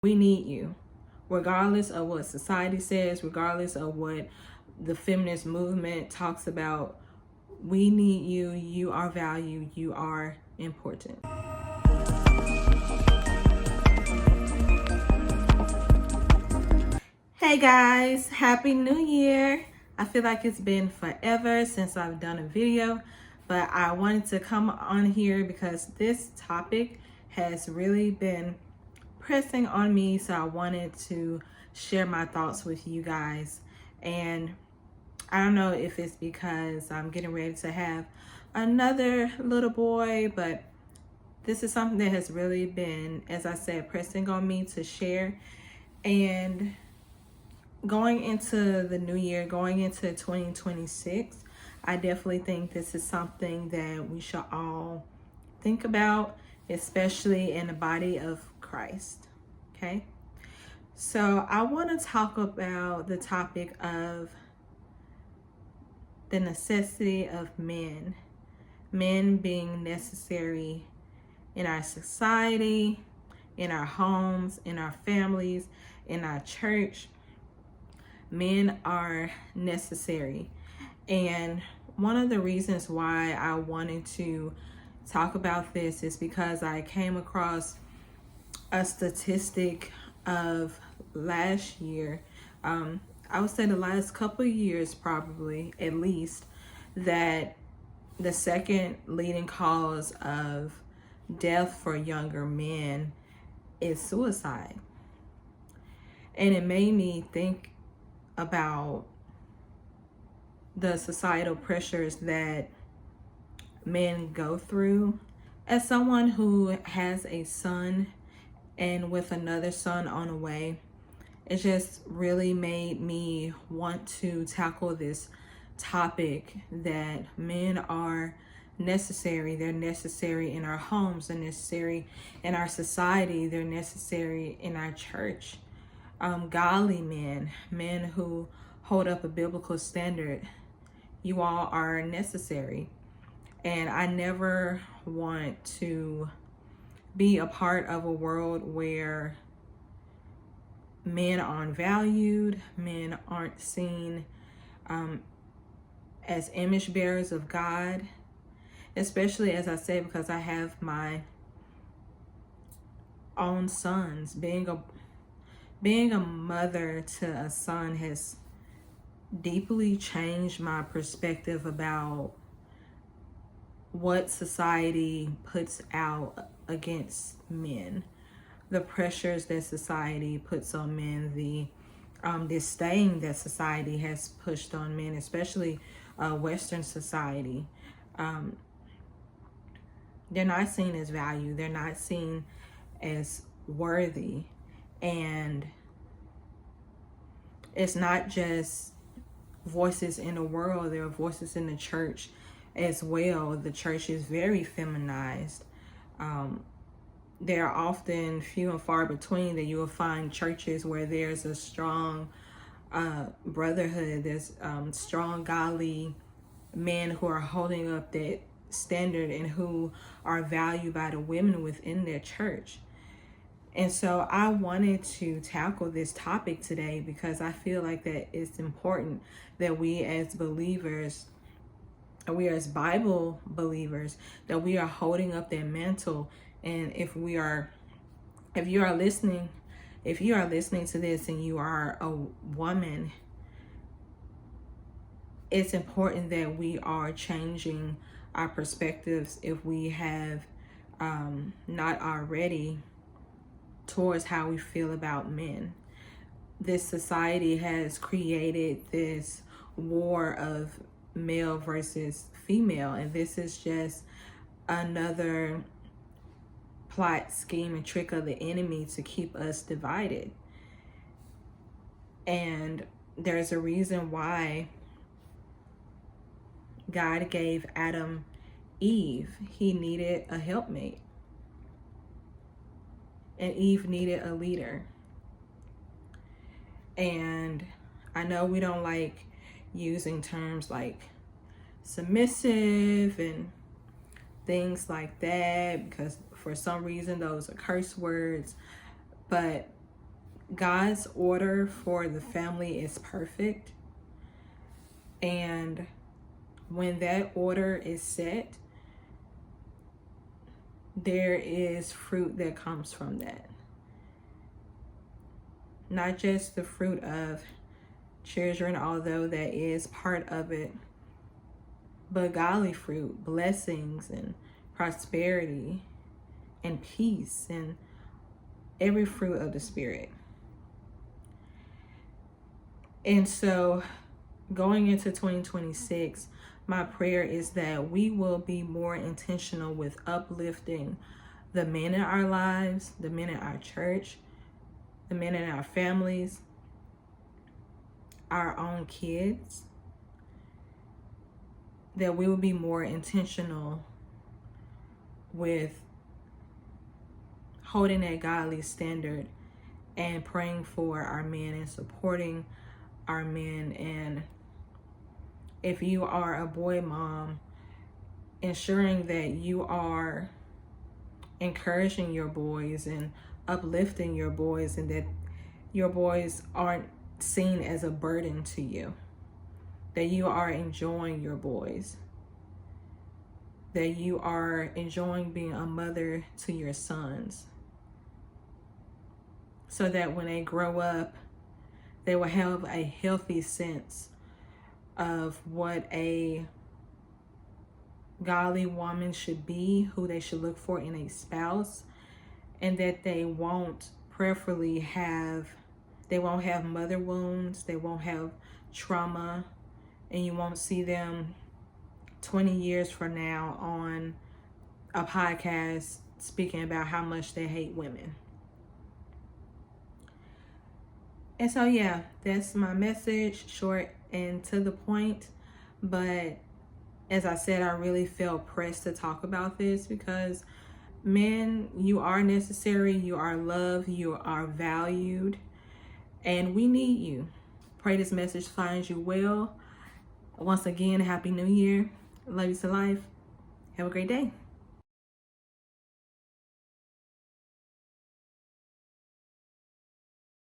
We need you. Regardless of what society says, regardless of what the feminist movement talks about, we need you. You are valued. You are important. Hey guys, Happy New Year. I feel like it's been forever since I've done a video, but I wanted to come on here because this topic has really been pressing on me, so I wanted to share my thoughts with you guys. And I don't know if it's because I'm getting ready to have another little boy, but this is something that has really been, as I said, pressing on me to share. And going into the new year, going into 2026, I definitely think this is something that we should all think about, especially in the body of Christ. Okay? So I want to talk about the topic of the necessity of men. Men being necessary in our society, in our homes, in our families, in our church. Men are necessary. And one of the reasons why I wanted to talk about this is because I came across a statistic of last year, I would say the last couple of years probably, at least, that the second leading cause of death for younger men is suicide. And it made me think about the societal pressures that men go through. As someone who has a son and with another son on the way, it just really made me want to tackle this topic that men are necessary. They're necessary in our homes, they're necessary in our society, they're necessary in our church. Godly men who hold up a biblical standard, you all are necessary. And I never want to be a part of a world where men aren't valued, men aren't seen as image bearers of God, especially, as I said, because I have my own sons. Being a mother to a son has deeply changed my perspective about what society puts out against men, the pressures that society puts on men, the disdain that society has pushed on men, especially Western society. They're not seen as value. They're not seen as worthy. And it's not just voices in the world, there are voices in the church as well. The church is very feminized. There are often few and far between that you will find churches where there's a strong brotherhood, there's strong godly men who are holding up that standard and who are valued by the women within their church. And so I wanted to tackle this topic today because I feel like that it's important that we as believers, we as Bible believers, that we are holding up that mantle. And if you are listening to this and you are a woman, it's important that we are changing our perspectives, if we have not already, towards how we feel about men. This society has created this war of male versus female, and this is just another plot, scheme, and trick of the enemy to keep us divided. And there's a reason why God gave Adam Eve. He needed a helpmate, and Eve needed a leader. And I know we don't like using terms like submissive and things like that because for some reason those are curse words, but God's order for the family is perfect. And when that order is set, there is fruit that comes from that. Not just the fruit of children, although that is part of it, but godly fruit, blessings and prosperity and peace and every fruit of the Spirit. And so going into 2026, my prayer is that we will be more intentional with uplifting the men in our lives, the men in our church, the men in our families, our own kids, that we will be more intentional with holding that godly standard and praying for our men and supporting our men. And if you are a boy mom, ensuring that you are encouraging your boys and uplifting your boys, and that your boys aren't seen as a burden to you, that you are enjoying your boys, that you are enjoying being a mother to your sons, so that when they grow up, they will have a healthy sense of what a godly woman should be, who they should look for in a spouse, and that they won't have mother wounds, they won't have trauma, and you won't see them 20 years from now on a podcast speaking about how much they hate women. And so, yeah, that's my message, short and to the point. But as I said, I really felt pressed to talk about this because, men, you are necessary, you are loved, you are valued, and we need you. Pray this message finds you well. Once again, Happy New Year. Love you to life. Have a great day.